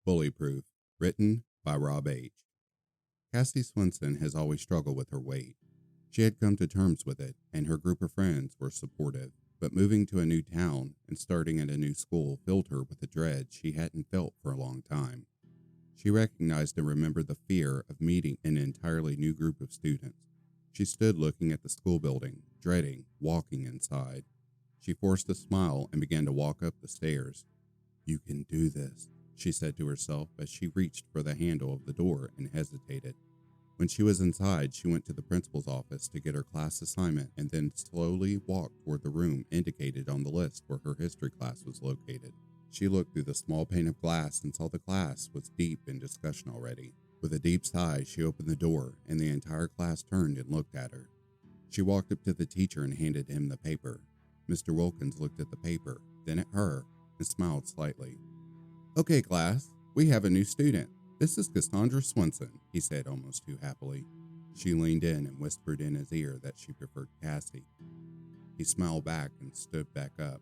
Bullyproof, written by Rob H. Cassie Swenson has always struggled with her weight. She had come to terms with it, and her group of friends were supportive, but moving to a new town and starting at a new school filled her with a dread she hadn't felt for a long time. She recognized and remembered the fear of meeting an entirely new group of students. She stood looking at the school building, dreading walking inside. She forced a smile and began to walk up the stairs. "You can do this," she said to herself as she reached for the handle of the door and hesitated. When she was inside, she went to the principal's office to get her class assignment and then slowly walked toward the room indicated on the list where her history class was located. She looked through the small pane of glass and saw the class was deep in discussion already. With a deep sigh, she opened the door and the entire class turned and looked at her. She walked up to the teacher and handed him the paper. Mr. Wilkins looked at the paper, then at her, and smiled slightly. "Okay, class, we have a new student. This is Cassandra Swenson," he said almost too happily. She leaned in and whispered in his ear that she preferred Cassie. He smiled back and stood back up.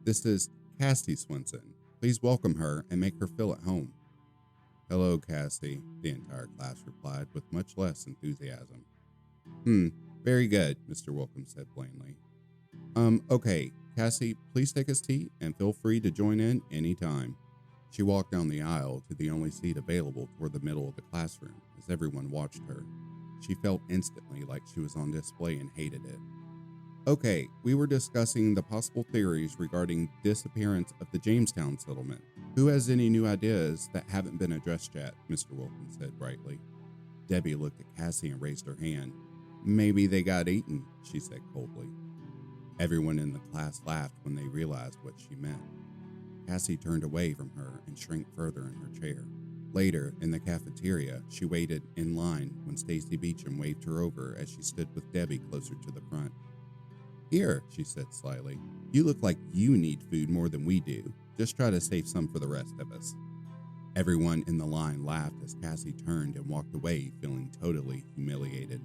"This is Cassie Swenson. Please welcome her and make her feel at home." "Hello, Cassie," the entire class replied with much less enthusiasm. Very good," Mr. Wilkins said plainly. Okay, Cassie, please take a seat and feel free to join in any time." She walked down the aisle to the only seat available toward the middle of the classroom as everyone watched her. She felt instantly like she was on display and hated it. "Okay, we were discussing the possible theories regarding disappearance of the Jamestown settlement. Who has any new ideas that haven't been addressed yet?" Mr. Wilkins said brightly. Debbie looked at Cassie and raised her hand. "Maybe they got eaten," she said coldly. Everyone in the class laughed when they realized what she meant. Cassie turned away from her and shrank further in her chair. Later, in the cafeteria, she waited in line when Stacy Beecham waved her over as she stood with Debbie closer to the front. "Here," she said slyly, "you look like you need food more than we do. Just try to save some for the rest of us." Everyone in the line laughed as Cassie turned and walked away feeling totally humiliated.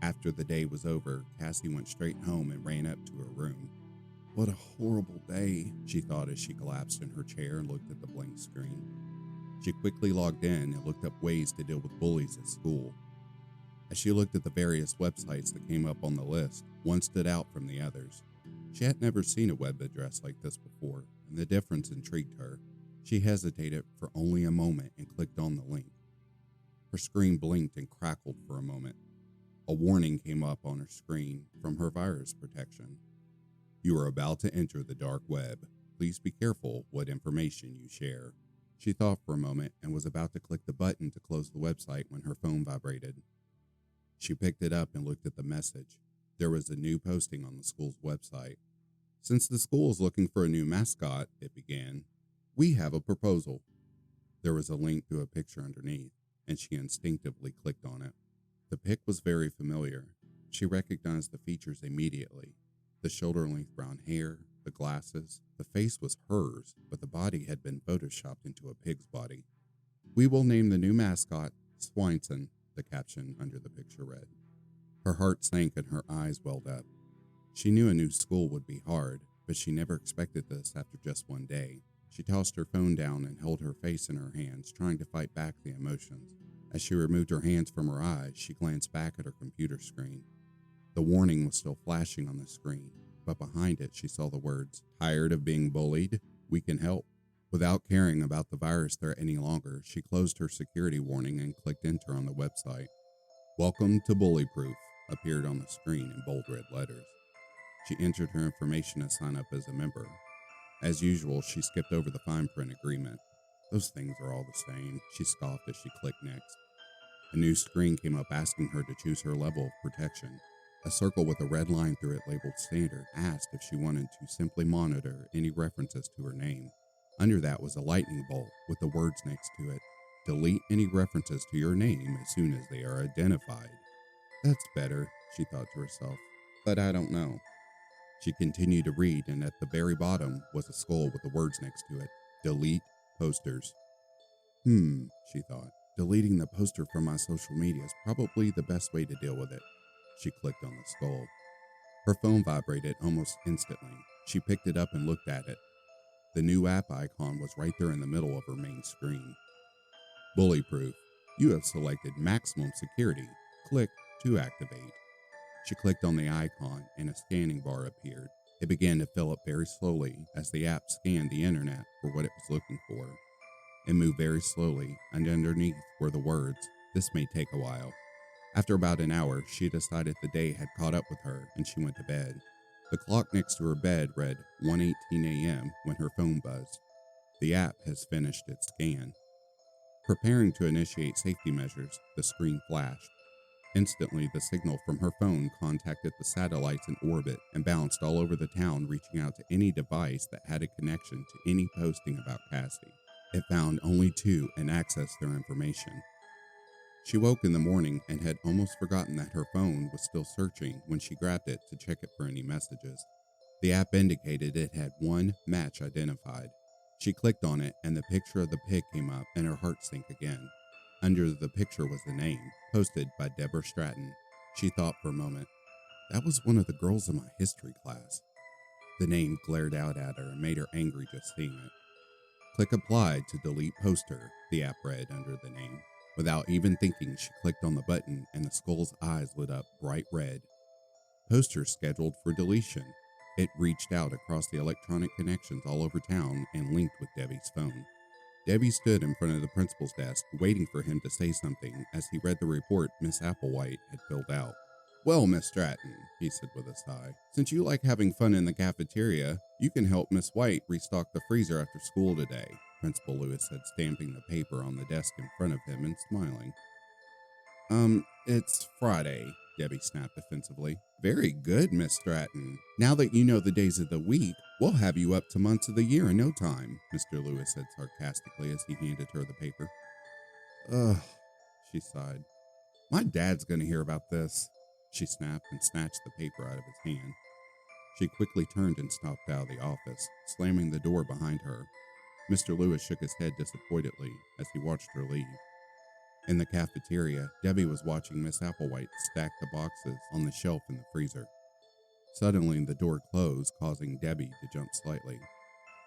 After the day was over, Cassie went straight home and ran up to her room. "What a horrible day," she thought as she collapsed in her chair and looked at the blank screen. She quickly logged in and looked up ways to deal with bullies at school. As she looked at the various websites that came up on the list, one stood out from the others. She had never seen a web address like this before, and the difference intrigued her. She hesitated for only a moment and clicked on the link. Her screen blinked and crackled for a moment. A warning came up on her screen from her virus protection. "You are about to enter the dark web. Please be careful what information you share." She thought for a moment and was about to click the button to close the website when her phone vibrated. She picked it up and looked at the message. There was a new posting on the school's website. "Since the school is looking for a new mascot," it began, "we have a proposal." There was a link to a picture underneath, and she instinctively clicked on it. The pic was very familiar. She recognized the features immediately. The shoulder-length brown hair, the glasses, the face was hers, but the body had been photoshopped into a pig's body. "We will name the new mascot Swenson," the caption under the picture read. Her heart sank and her eyes welled up. She knew a new school would be hard, but she never expected this after just one day. She tossed her phone down and held her face in her hands, trying to fight back the emotions. As she removed her hands from her eyes, she glanced back at her computer screen. The warning was still flashing on the screen, but behind it she saw the words, "Tired of being bullied? We can help." Without caring about the virus threat any longer, she closed her security warning and clicked enter on the website. "Welcome to Bullyproof," appeared on the screen in bold red letters. She entered her information to sign up as a member. As usual, she skipped over the fine print agreement. "Those things are all the same," she scoffed as she clicked next. A new screen came up asking her to choose her level of protection. A circle with a red line through it labeled Standard asked if she wanted to simply monitor any references to her name. Under that was a lightning bolt with the words next to it, "Delete any references to your name as soon as they are identified." "That's better," she thought to herself, "but I don't know." She continued to read, and at the very bottom was a skull with the words next to it, "Delete posters." She thought. Deleting the poster from my social media is probably the best way to deal with it. She clicked on the skull. Her phone vibrated almost instantly. She picked it up and looked at it. The new app icon was right there in the middle of her main screen. Bullyproof. You have selected maximum security. Click to activate. She clicked on the icon and a scanning bar appeared. It began to fill up very slowly as the app scanned the internet for what it was looking for. It moved very slowly, and underneath were the words, "This may take a while." After about an hour, she decided the day had caught up with her and she went to bed. The clock next to her bed read 1:18 a.m. when her phone buzzed. The app has finished its scan. Preparing to initiate safety measures, the screen flashed. Instantly, the signal from her phone contacted the satellites in orbit and bounced all over the town, reaching out to any device that had a connection to any posting about Cassie. It found only two and accessed their information. She woke in the morning and had almost forgotten that her phone was still searching when she grabbed it to check it for any messages. The app indicated it had one match identified. She clicked on it and the picture of the pig came up and her heart sank again. Under the picture was the name, posted by Deborah Stratton. She thought for a moment. That was one of the girls in my history class. The name glared out at her and made her angry just seeing it. Click apply to delete poster, the app read under the name. Without even thinking, she clicked on the button and the skull's eyes lit up bright red. Poster scheduled for deletion. It reached out across the electronic connections all over town and linked with Debbie's phone. Debbie stood in front of the principal's desk, waiting for him to say something as he read the report Miss Applewhite had filled out. "Well, Miss Stratton," he said with a sigh, "since you like having fun in the cafeteria, you can help Miss White restock the freezer after school today," Principal Lewis said, stamping the paper on the desk in front of him and smiling. It's Friday," Debbie snapped defensively. "Very good, Miss Stratton. Now that you know the days of the week, we'll have you up to months of the year in no time," Mr. Lewis said sarcastically as he handed her the paper. "Ugh," she sighed. "My dad's gonna hear about this," she snapped and snatched the paper out of his hand. She quickly turned and stalked out of the office, slamming the door behind her. Mr. Lewis shook his head disappointedly as he watched her leave. In the cafeteria, Debbie was watching Miss Applewhite stack the boxes on the shelf in the freezer. Suddenly, the door closed, causing Debbie to jump slightly.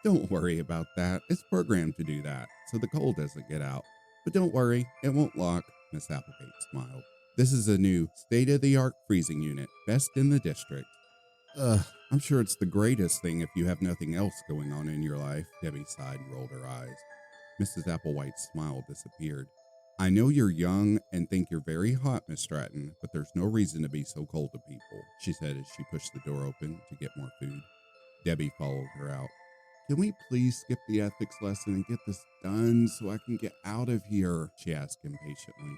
"Don't worry about that. It's programmed to do that, so the cold doesn't get out. But don't worry, it won't lock," Miss Applegate smiled. "This is a new state-of-the-art freezing unit, best in the district." I'm sure it's the greatest thing if you have nothing else going on in your life," Debbie sighed and rolled her eyes. Mrs. Applewhite's smile disappeared. "I know you're young and think you're very hot, Miss Stratton, but there's no reason to be so cold to people," she said as she pushed the door open to get more food. Debbie followed her out. "Can we please skip the ethics lesson and get this done so I can get out of here?" she asked impatiently.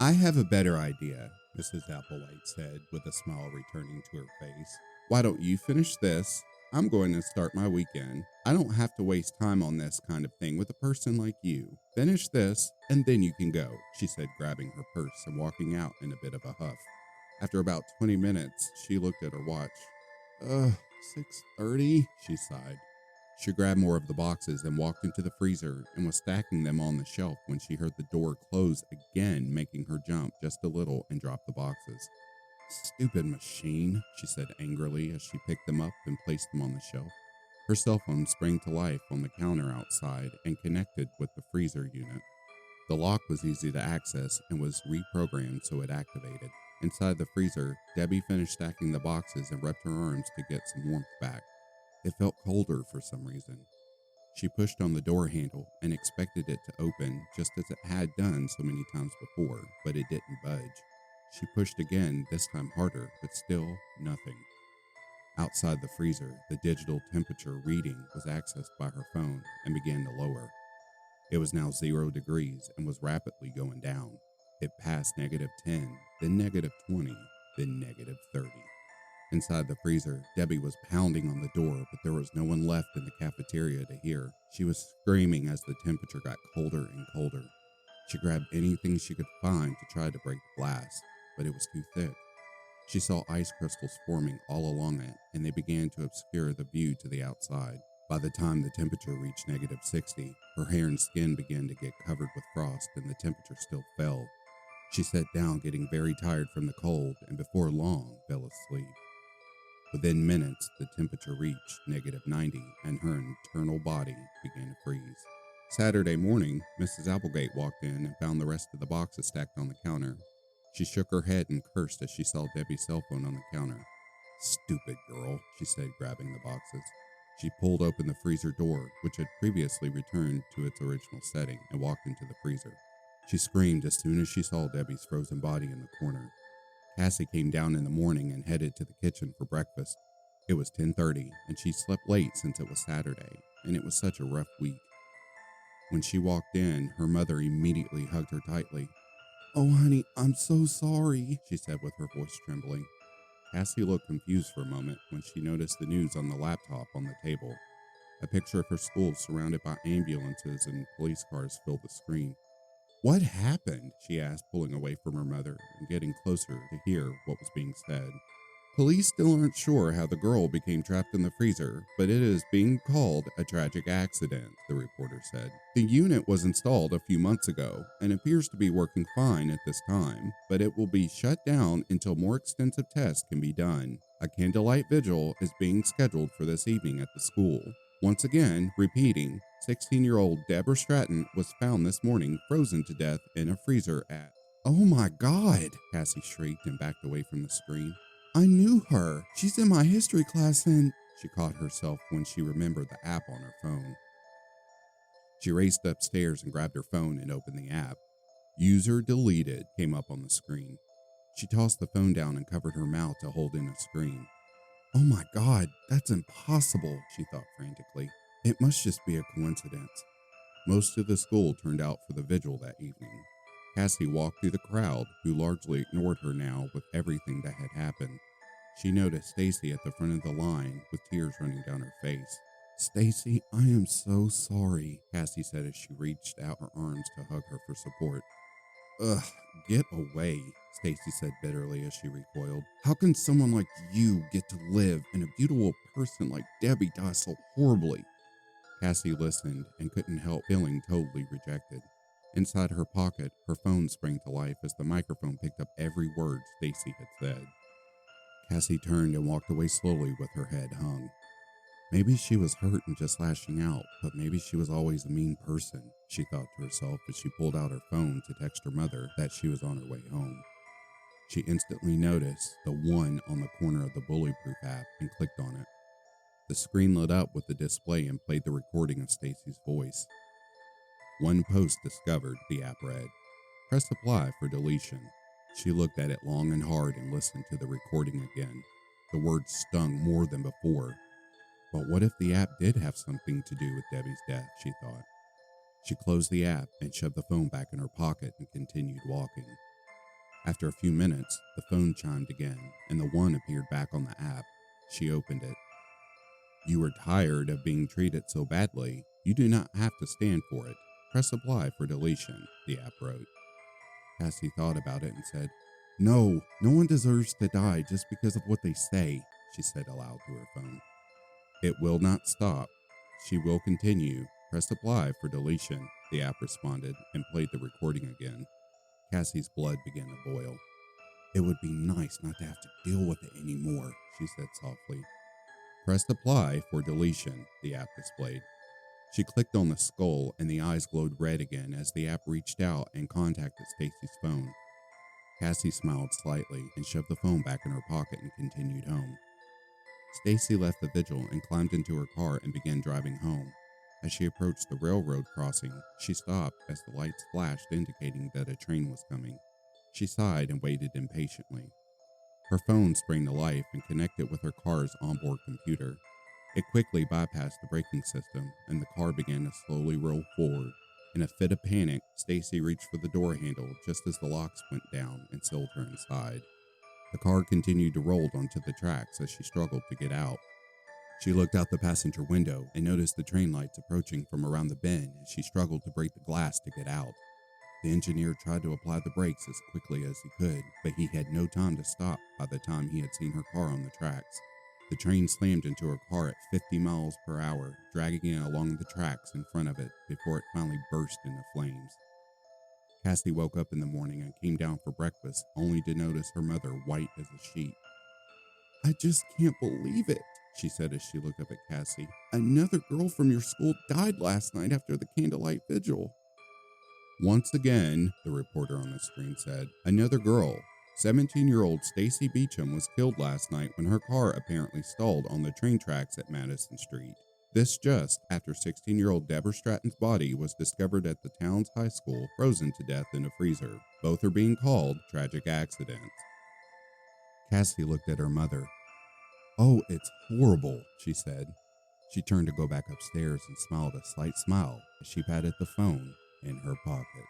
"I have a better idea," Mrs. Applewhite said with a smile returning to her face. "Why don't you finish this? I'm going to start my weekend. I don't have to waste time on this kind of thing with a person like you. Finish this, and then you can go," she said, grabbing her purse and walking out in a bit of a huff. After about 20 minutes, she looked at her watch. 6:30, she sighed. She grabbed more of the boxes and walked into the freezer and was stacking them on the shelf when she heard the door close again, making her jump just a little and drop the boxes. "Stupid machine," she said angrily as she picked them up and placed them on the shelf. Her cell phone sprang to life on the counter outside and connected with the freezer unit. The lock was easy to access and was reprogrammed so it activated. Inside the freezer, Debbie finished stacking the boxes and rubbed her arms to get some warmth back. It felt colder for some reason. She pushed on the door handle and expected it to open just as it had done so many times before, but it didn't budge. She pushed again, this time harder, but still nothing. Outside the freezer, the digital temperature reading was accessed by her phone and began to lower. It was now 0 degrees and was rapidly going down. It passed -10, then -20, then -30. Inside the freezer, Debbie was pounding on the door, but there was no one left in the cafeteria to hear. She was screaming as the temperature got colder and colder. She grabbed anything she could find to try to break the glass, but it was too thick. She saw ice crystals forming all along it, and they began to obscure the view to the outside. By the time the temperature reached -60, her hair and skin began to get covered with frost, and the temperature still fell. She sat down, getting very tired from the cold, and before long fell asleep. Within minutes, the temperature reached -90 and her internal body began to freeze. Saturday morning, Mrs. Applegate walked in and found the rest of the boxes stacked on the counter. She shook her head and cursed as she saw Debbie's cell phone on the counter. "Stupid girl," she said, grabbing the boxes. She pulled open the freezer door, which had previously returned to its original setting, and walked into the freezer. She screamed as soon as she saw Debbie's frozen body in the corner. Cassie came down in the morning and headed to the kitchen for breakfast. It was 10:30, and she slept late since it was Saturday, and it was such a rough week. When she walked in, her mother immediately hugged her tightly. "Oh, honey, I'm so sorry," she said with her voice trembling. Cassie looked confused for a moment when she noticed the news on the laptop on the table. A picture of her school surrounded by ambulances and police cars filled the screen. "What happened?" she asked, pulling away from her mother and getting closer to hear what was being said. "Police still aren't sure how the girl became trapped in the freezer, but it is being called a tragic accident," the reporter said. "The unit was installed a few months ago and appears to be working fine at this time, but it will be shut down until more extensive tests can be done. A candlelight vigil is being scheduled for this evening at the school. Once again, repeating, 16-year-old Deborah Stratton was found this morning frozen to death in a freezer at—" "Oh my God!" Cassie shrieked and backed away from the screen. "I knew her. She's in my history class and—" She caught herself when she remembered the app on her phone. She raced upstairs and grabbed her phone and opened the app. "User deleted" came up on the screen. She tossed the phone down and covered her mouth to hold in a scream. "Oh my God, that's impossible," she thought frantically. "It must just be a coincidence." Most of the school turned out for the vigil that evening. Cassie walked through the crowd, who largely ignored her now with everything that had happened. She noticed Stacy at the front of the line with tears running down her face. "Stacy, I am so sorry," Cassie said as she reached out her arms to hug her for support. "Ugh, get away," Stacy said bitterly as she recoiled. "How can someone like you get to live and a beautiful person like Debbie die so horribly?" Cassie listened and couldn't help feeling totally rejected. Inside her pocket, her phone sprang to life as the microphone picked up every word Stacy had said. Cassie turned and walked away slowly with her head hung. Maybe she was hurt and just lashing out, but maybe she was always a mean person, she thought to herself as she pulled out her phone to text her mother that she was on her way home. She instantly noticed the one on the corner of the Bullyproof app and clicked on it. The screen lit up with the display and played the recording of Stacy's voice. "One post discovered," the app read. "Press apply for deletion." She looked at it long and hard and listened to the recording again. The words stung more than before. But what if the app did have something to do with Debbie's death, she thought. She closed the app and shoved the phone back in her pocket and continued walking. After a few minutes, the phone chimed again, and the one appeared back on the app. She opened it. "You are tired of being treated so badly. You do not have to stand for it. Press apply for deletion," the app wrote. Cassie thought about it and said, No one deserves to die just because of what they say," she said aloud to her phone. "It will not stop. She will continue. Press apply for deletion," the app responded and played the recording again. Cassie's blood began to boil. "It would be nice not to have to deal with it anymore," she said softly. "Press apply for deletion," the app displayed. She clicked on the skull and the eyes glowed red again as the app reached out and contacted Stacy's phone. Cassie smiled slightly and shoved the phone back in her pocket and continued home. Stacy left the vigil and climbed into her car and began driving home. As she approached the railroad crossing, she stopped as the lights flashed indicating that a train was coming. She sighed and waited impatiently. Her phone sprang to life and connected with her car's onboard computer. It quickly bypassed the braking system, and the car began to slowly roll forward. In a fit of panic, Stacy reached for the door handle just as the locks went down and sealed her inside. The car continued to roll onto the tracks as she struggled to get out. She looked out the passenger window and noticed the train lights approaching from around the bend as she struggled to break the glass to get out. The engineer tried to apply the brakes as quickly as he could, but he had no time to stop by the time he had seen her car on the tracks. The train slammed into her car at 50 miles per hour, dragging it along the tracks in front of it before it finally burst into flames. Cassie woke up in the morning and came down for breakfast, only to notice her mother white as a sheet. I just can't believe it, she said as she looked up at Cassie. Another girl from your school died last night after the candlelight vigil. Once again, the reporter on the screen said, another girl. 17-year-old Stacy Beecham was killed last night when her car apparently stalled on the train tracks at Madison Street. This just after 16-year-old Deborah Stratton's body was discovered at the town's high school, frozen to death in a freezer. Both are being called tragic accidents. Cassie looked at her mother. Oh, it's horrible, she said. She turned to go back upstairs and smiled a slight smile as she patted the phone in her pocket.